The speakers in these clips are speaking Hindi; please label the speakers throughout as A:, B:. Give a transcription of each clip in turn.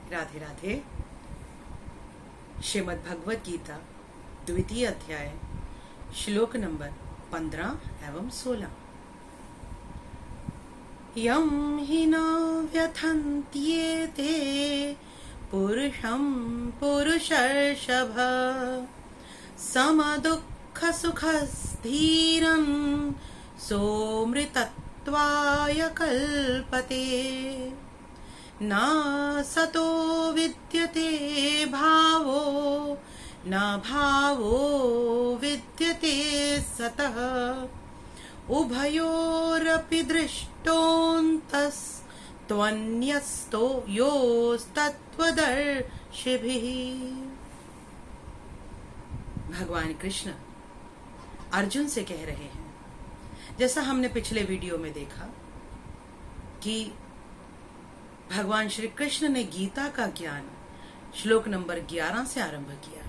A: राधे राधे। श्रीमद् भगवत गीता द्वितीय अध्याय श्लोक नंबर 15 एवं 16। यं हि न व्यथन्त्येते पुरुषं पुरुषर्षभ समदुःखसुखस्थिरं सोऽमृतत्वाय कल्पते। न सतो विद्यते भावो न भावो विद्यते सतः उभयोरपि दृष्टोऽन्तस्त्वन्यस्तो योस्तत्त्वदर्शिभिः। भगवान कृष्ण अर्जुन से कह रहे हैं, जैसा हमने पिछले वीडियो में देखा कि भगवान श्री कृष्ण ने गीता का ज्ञान श्लोक नंबर 11 से आरंभ किया।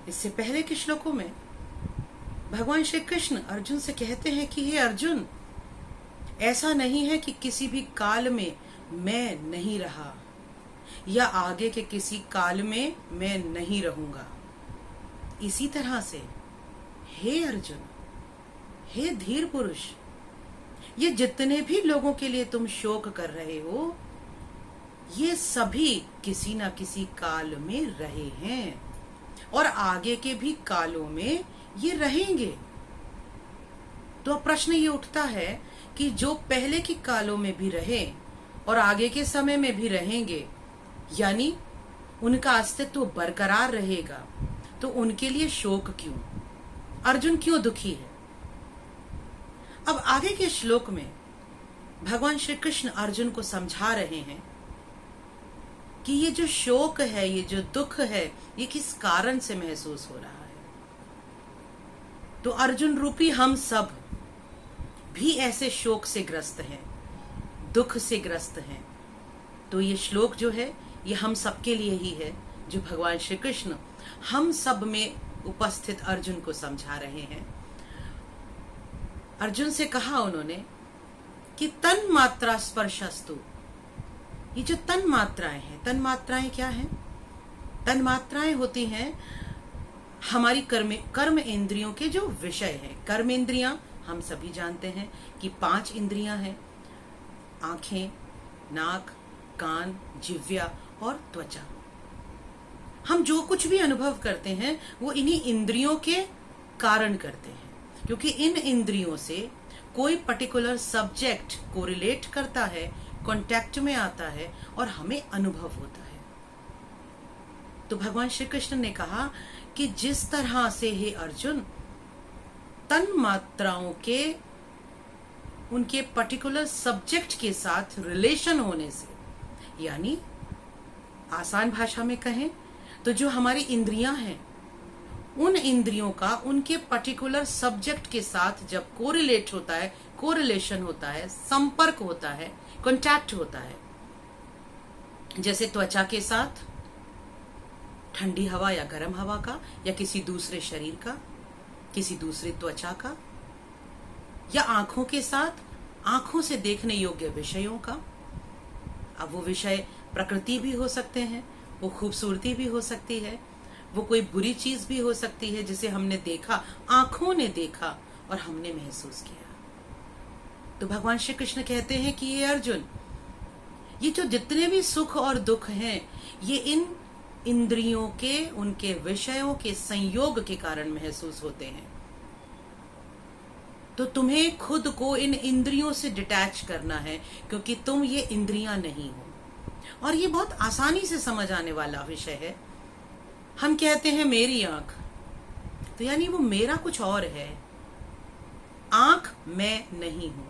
A: इससे पहले के श्लोकों में भगवान श्री कृष्ण अर्जुन से कहते हैं कि हे अर्जुन, ऐसा नहीं है कि किसी भी काल में मैं नहीं रहा या आगे के किसी काल में मैं नहीं रहूंगा। इसी तरह से हे अर्जुन, हे धीर पुरुष, ये जितने भी लोगों के लिए तुम शोक कर रहे हो, ये सभी किसी न किसी काल में रहे हैं और आगे के भी कालों में ये रहेंगे। तो प्रश्न ये उठता है कि जो पहले के कालों में भी रहे और आगे के समय में भी रहेंगे, यानी उनका अस्तित्व बरकरार रहेगा, तो उनके लिए शोक क्यों? अर्जुन क्यों दुखी है? अब आगे के श्लोक में भगवान श्री कृष्ण अर्जुन को समझा रहे हैं कि ये जो शोक है, ये जो दुख है, ये किस कारण से महसूस हो रहा है। तो अर्जुन रूपी हम सब भी ऐसे शोक से ग्रस्त हैं, दुख से ग्रस्त हैं। तो ये श्लोक जो है ये हम सबके लिए ही है, जो भगवान श्री कृष्ण हम सब में उपस्थित अर्जुन को समझा रहे हैं। अर्जुन से कहा उन्होंने कि तन मात्रा स्पर्शस्तु। ये जो तन मात्राएं हैं, तन मात्राएं क्या हैं? तन मात्राएं होती हैं हमारी कर्म इंद्रियों के जो विषय हैं। कर्म इंद्रियां हम सभी जानते हैं कि 5 इंद्रियां हैं, आंखें, नाक, कान, जिह्वा और त्वचा। हम जो कुछ भी अनुभव करते हैं वो इन्हीं इंद्रियों के कारण करते हैं, क्योंकि इन इंद्रियों से कोई पर्टिकुलर सब्जेक्ट कोरिलेट करता है, कांटेक्ट में आता है और हमें अनुभव होता है। तो भगवान श्री कृष्ण ने कहा कि जिस तरह से हे अर्जुन, तन मात्राओं के उनके पर्टिकुलर सब्जेक्ट के साथ रिलेशन होने से, यानी आसान भाषा में कहें तो जो हमारी इंद्रियां हैं, उन इंद्रियों का उनके पर्टिकुलर सब्जेक्ट के साथ जब कोरिलेट होता है, कोरिलेशन होता है, संपर्क होता है, कांटेक्ट होता है, जैसे त्वचा के साथ ठंडी हवा या गर्म हवा का, या किसी दूसरे शरीर का, किसी दूसरे त्वचा का, या आंखों के साथ आंखों से देखने योग्य विषयों का। अब वो विषय प्रकृति भी हो सकते हैं, वो खूबसूरती भी हो सकती है, वो कोई बुरी चीज भी हो सकती है जिसे हमने देखा, आंखों ने देखा और हमने महसूस किया। तो भगवान श्री कृष्ण कहते हैं कि ये अर्जुन, ये जो जितने भी सुख और दुख हैं, ये इन इंद्रियों के, उनके विषयों के संयोग के कारण महसूस होते हैं। तो तुम्हें खुद को इन इंद्रियों से डिटैच करना है, क्योंकि तुम ये इंद्रियां नहीं हो। और ये बहुत आसानी से समझ आने वाला विषय है। हम कहते हैं मेरी आंख, तो यानी वो मेरा कुछ और है, आंख मैं नहीं हूं।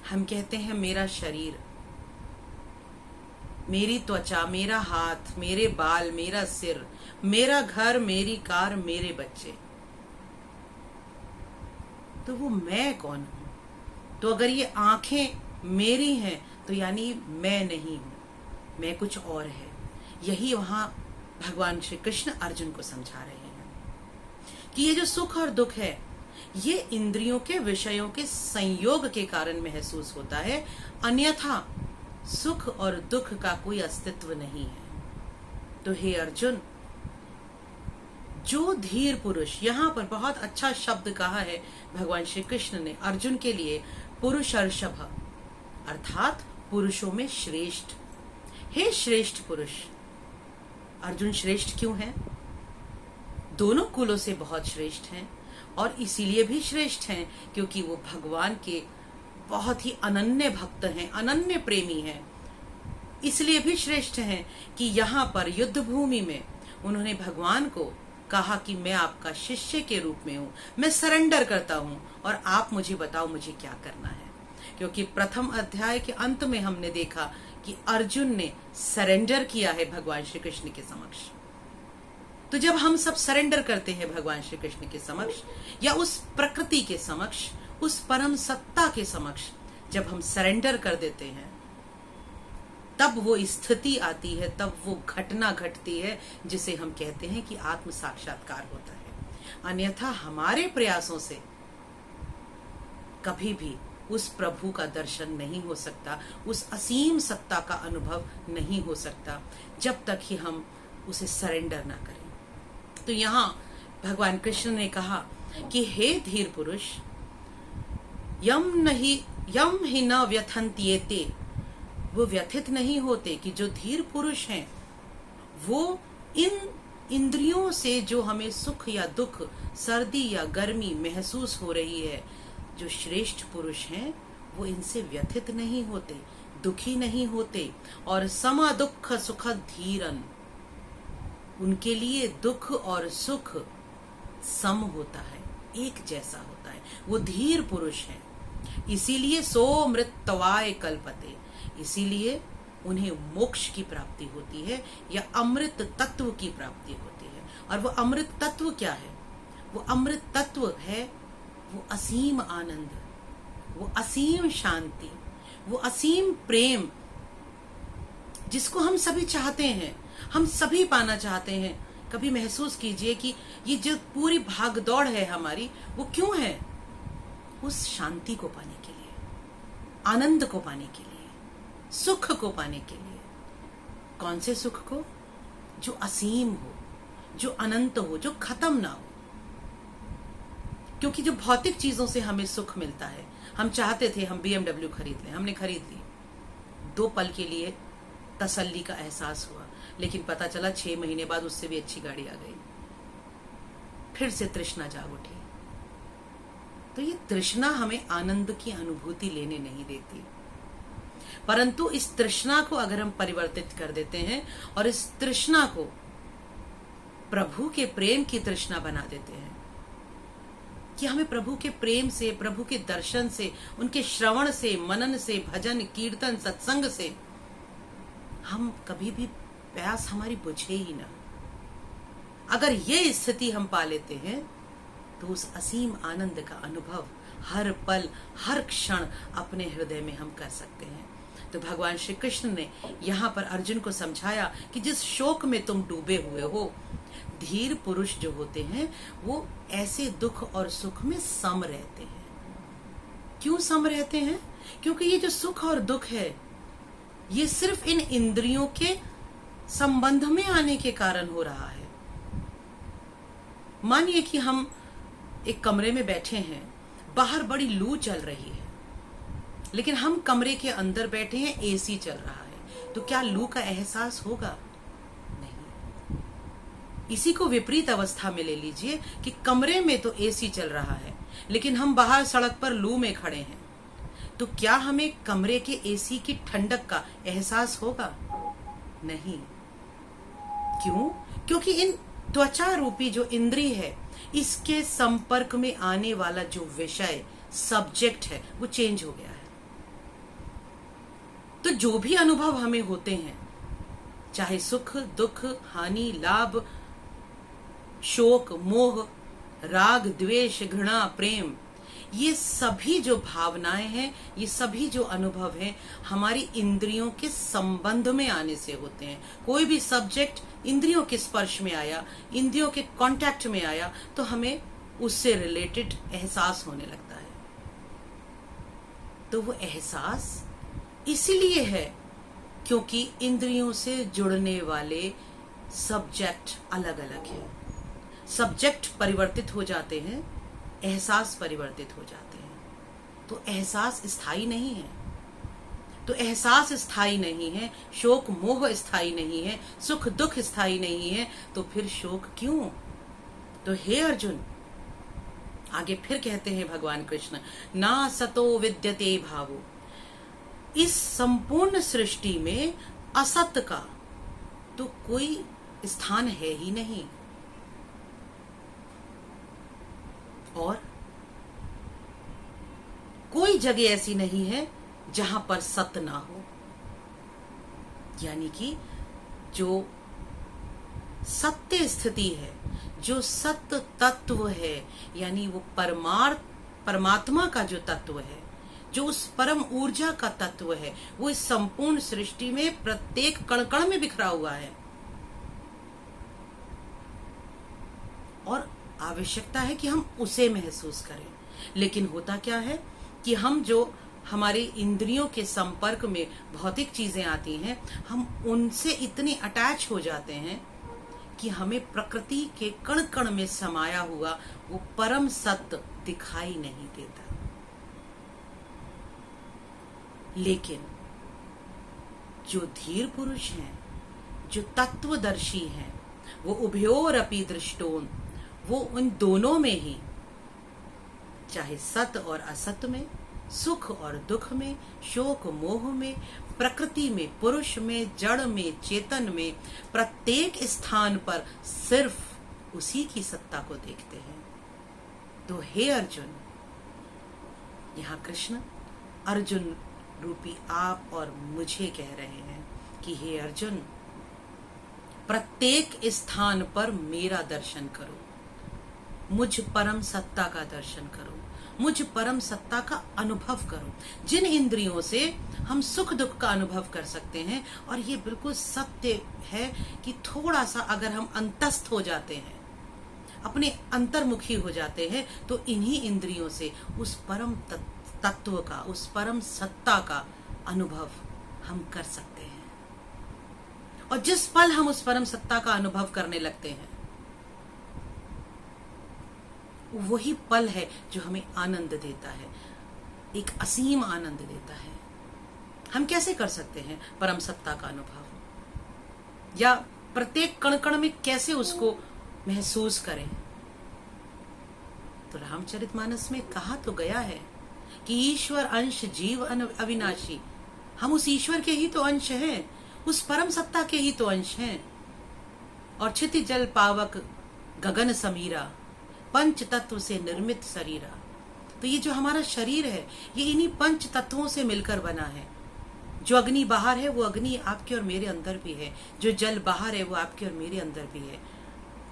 A: हम कहते हैं मेरा शरीर, मेरी त्वचा, मेरा हाथ, मेरे बाल, मेरा सिर, मेरा घर, मेरी कार, मेरे बच्चे। तो वो मैं कौन हूं? तो अगर ये आंखें मेरी हैं तो यानी मैं नहीं हूं, मैं कुछ और है। यही वहां भगवान श्री कृष्ण अर्जुन को समझा रहे हैं कि ये जो सुख और दुख है, ये इंद्रियों के विषयों के संयोग के कारण महसूस होता है, अन्यथा सुख और दुख का कोई अस्तित्व नहीं है। तो हे अर्जुन, जो धीर पुरुष, यहां पर बहुत अच्छा शब्द कहा है भगवान श्री कृष्ण ने अर्जुन के लिए, पुरुषर्षभ, अर्थात पुरुषों में श्रेष्ठ। हे श्रेष्ठ पुरुष, अर्जुन श्रेष्ठ क्यों है? दोनों कुलों से बहुत श्रेष्ठ हैं, और इसीलिए भी श्रेष्ठ हैं क्योंकि वो भगवान के बहुत ही अनन्य भक्त हैं, अनन्य प्रेमी हैं। इसलिए भी श्रेष्ठ हैं कि यहाँ पर युद्ध भूमि में उन्होंने भगवान को कहा कि मैं आपका शिष्य के रूप में हूँ, मैं सरेंडर करता हूँ और आप मुझे बताओ मुझे क्या करना है। क्योंकि प्रथम अध्याय के अंत में हमने देखा कि अर्जुन ने सरेंडर किया है भगवान श्री कृष्ण के समक्ष। तो जब हम सब सरेंडर करते हैं भगवान श्री कृष्ण के समक्ष, या उस प्रकृति के समक्ष, उस परम सत्ता के समक्ष जब हम सरेंडर कर देते हैं, तब वो स्थिति आती है, तब वो घटना घटती है जिसे हम कहते हैं कि आत्म साक्षात्कार होता है। अन्यथा हमारे प्रयासों से कभी भी उस प्रभु का दर्शन नहीं हो सकता, उस असीम सत्ता का अनुभव नहीं हो सकता, जब तक ही हम उसे सरेंडर ना करें। तो यहाँ भगवान कृष्ण ने कहा कि हे धीर पुरुष, यम ही न व्यथन्त्येते, वो व्यथित नहीं होते। कि जो धीर पुरुष हैं वो इन इंद्रियों से जो हमें सुख या दुख, सर्दी या गर्मी महसूस हो रही है, जो श्रेष्ठ पुरुष हैं वो इनसे व्यथित नहीं होते, दुखी नहीं होते। और समा दुख सुख धीरन, उनके लिए दुख और सुख सम होता है, एक जैसा होता है, वो धीर पुरुष है। इसीलिए सो मृतवाय कल्पते, इसीलिए उन्हें मोक्ष की प्राप्ति होती है या अमृत तत्व की प्राप्ति होती है। और वो अमृत तत्व क्या है? वो अमृत तत्व है वो असीम आनंद, वो असीम शांति, वो असीम प्रेम, जिसको हम सभी चाहते हैं, हम सभी पाना चाहते हैं। कभी महसूस कीजिए कि ये जो पूरी भागदौड़ है हमारी, वो क्यों है? उस शांति को पाने के लिए, आनंद को पाने के लिए, सुख को पाने के लिए। कौन से सुख को? जो असीम हो, जो अनंत हो, जो खत्म ना हो। क्योंकि जो भौतिक चीजों से हमें सुख मिलता है, हम चाहते थे हम BMW खरीद लें, हमने खरीद ली, 2 पल के लिए तसल्ली का एहसास हुआ, लेकिन पता चला 6 महीने बाद उससे भी अच्छी गाड़ी आ गई, फिर से तृष्णा जाग उठी। तो ये तृष्णा हमें आनंद की अनुभूति लेने नहीं देती, परंतु इस तृष्णा को अगर हम परिवर्तित कर देते हैं और इस तृष्णा को प्रभु के प्रेम की तृष्णा बना देते हैं, कि हमें प्रभु के प्रेम से, प्रभु के दर्शन से, उनके श्रवण से, मनन से, भजन कीर्तन सत्संग से हम कभी भी प्यास हमारी बुझे ही ना। अगर ये स्थिति हम पा लेते हैं तो उस असीम आनंद का अनुभव हर पल, हर क्षण अपने हृदय में हम कर सकते हैं। तो भगवान श्री कृष्ण ने यहाँ पर अर्जुन को समझाया कि जिस शोक में तुम डूबे हुए हो, धीर पुरुष जो होते हैं वो ऐसे दुख और सुख में सम रहते हैं। क्यों सम रहते हैं? क्योंकि ये जो सुख और दुख है, ये सिर्फ इन इंद्रियों के संबंध में आने के कारण हो रहा है। मानिए कि हम एक कमरे में बैठे हैं, बाहर बड़ी लू चल रही है, लेकिन हम कमरे के अंदर बैठे हैं, AC चल रहा है, तो क्या लू का एहसास होगा? नहीं। इसी को विपरीत अवस्था में ले लीजिए कि कमरे में तो AC चल रहा है, लेकिन हम बाहर सड़क पर लू में खड़े हैं, तो क्या हमें कमरे के AC की ठंडक का एहसास होगा? नहीं। क्यों? क्योंकि इन त्वचा रूपी जो इंद्रिय है, इसके संपर्क में आने वाला जो विषय, सब्जेक्ट है, वो चेंज हो गया है। तो जो भी अनुभव हमें होते हैं, चाहे सुख, दुख, हानि, लाभ, शोक, मोह, राग, द्वेष, घृणा, प्रेम, ये सभी जो भावनाएं हैं, ये सभी जो अनुभव हैं, हमारी इंद्रियों के संबंध में आने से होते हैं। कोई भी सब्जेक्ट इंद्रियों के स्पर्श में आया, इंद्रियों के कांटेक्ट में आया, तो हमें उससे रिलेटेड एहसास होने लगता है। तो वो एहसास इसलिए है क्योंकि इंद्रियों से जुड़ने वाले सब्जेक्ट अलग अलग हैं। सब्जेक्ट परिवर्तित हो जाते हैं, एहसास परिवर्तित हो जाते हैं। तो एहसास स्थायी नहीं है, तो एहसास स्थायी नहीं है, शोक मोह स्थायी नहीं है, सुख दुख स्थायी नहीं है, तो फिर शोक क्यों? तो हे अर्जुन, आगे फिर कहते हैं भगवान कृष्ण, ना सतो विद्यते भावो, इस संपूर्ण सृष्टि में असत का तो कोई स्थान है ही नहीं, और कोई जगह ऐसी नहीं है जहां पर सत्य ना हो। यानी कि जो सत्य स्थिति है, जो सत्य तत्व है, यानी वो परमात्मा का जो तत्व है, जो उस परम ऊर्जा का तत्व है, वो इस संपूर्ण सृष्टि में प्रत्येक कण कण में बिखरा हुआ है। और आवश्यकता है कि हम उसे महसूस करें। लेकिन होता क्या है कि हम जो हमारे इंद्रियों के संपर्क में भौतिक चीजें आती हैं, हम उनसे इतने अटैच हो जाते हैं कि हमें प्रकृति के कण कण में समाया हुआ वो परम सत्य दिखाई नहीं देता। लेकिन जो धीर पुरुष हैं, जो तत्वदर्शी हैं, वो उभयोरपि दृष्टोन, वो उन दोनों में ही, चाहे सत्य और असत्य में, सुख और दुख में, शोक मोह में, प्रकृति में, पुरुष में, जड़ में, चेतन में, प्रत्येक स्थान पर सिर्फ उसी की सत्ता को देखते हैं। तो हे अर्जुन, यहाँ कृष्ण अर्जुन रूपी आप और मुझे कह रहे हैं कि हे अर्जुन, प्रत्येक स्थान पर मेरा दर्शन करो, मुझ परम सत्ता का दर्शन करो, मुझ परम सत्ता का अनुभव करो। जिन इंद्रियों से हम सुख दुख का अनुभव कर सकते हैं, और ये बिल्कुल सत्य है कि थोड़ा सा अगर हम अंतस्थ हो जाते हैं, अपने अंतर्मुखी हो जाते हैं, तो इन्हीं इंद्रियों से उस परम तत्व का, उस परम सत्ता का अनुभव हम कर सकते हैं। और जिस पल हम उस परम सत्ता का अनुभव करने लगते हैं, वही पल है जो हमें आनंद देता है, एक असीम आनंद देता है। हम कैसे कर सकते हैं परम सत्ता का अनुभव, या प्रत्येक कण कण में कैसे उसको महसूस करें? तो रामचरितमानस में कहा तो गया है कि ईश्वर अंश जीव अविनाशी। हम उस ईश्वर के ही तो अंश हैं, उस परम सत्ता के ही तो अंश हैं। और क्षिति जल पावक गगन समीरा, पंच तत्व से निर्मित शरीरा। तो ये जो हमारा शरीर है, ये इन्हीं पंच तत्वों से मिलकर बना है। जो अग्नि बाहर है, वो अग्नि आपके और मेरे अंदर भी है। जो जल बाहर है, वो आपके और मेरे अंदर भी है।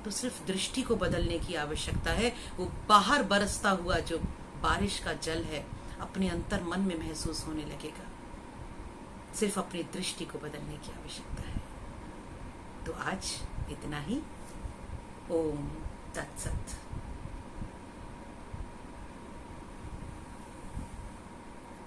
A: तो सिर्फ दृष्टि को बदलने की आवश्यकता है। वो बाहर बरसता हुआ जो बारिश का जल है, अपने अंतर मन में महसूस होने लगेगा। सिर्फ अपनी दृष्टि को बदलने की आवश्यकता है। तो आज इतना ही। ओम तत्सत।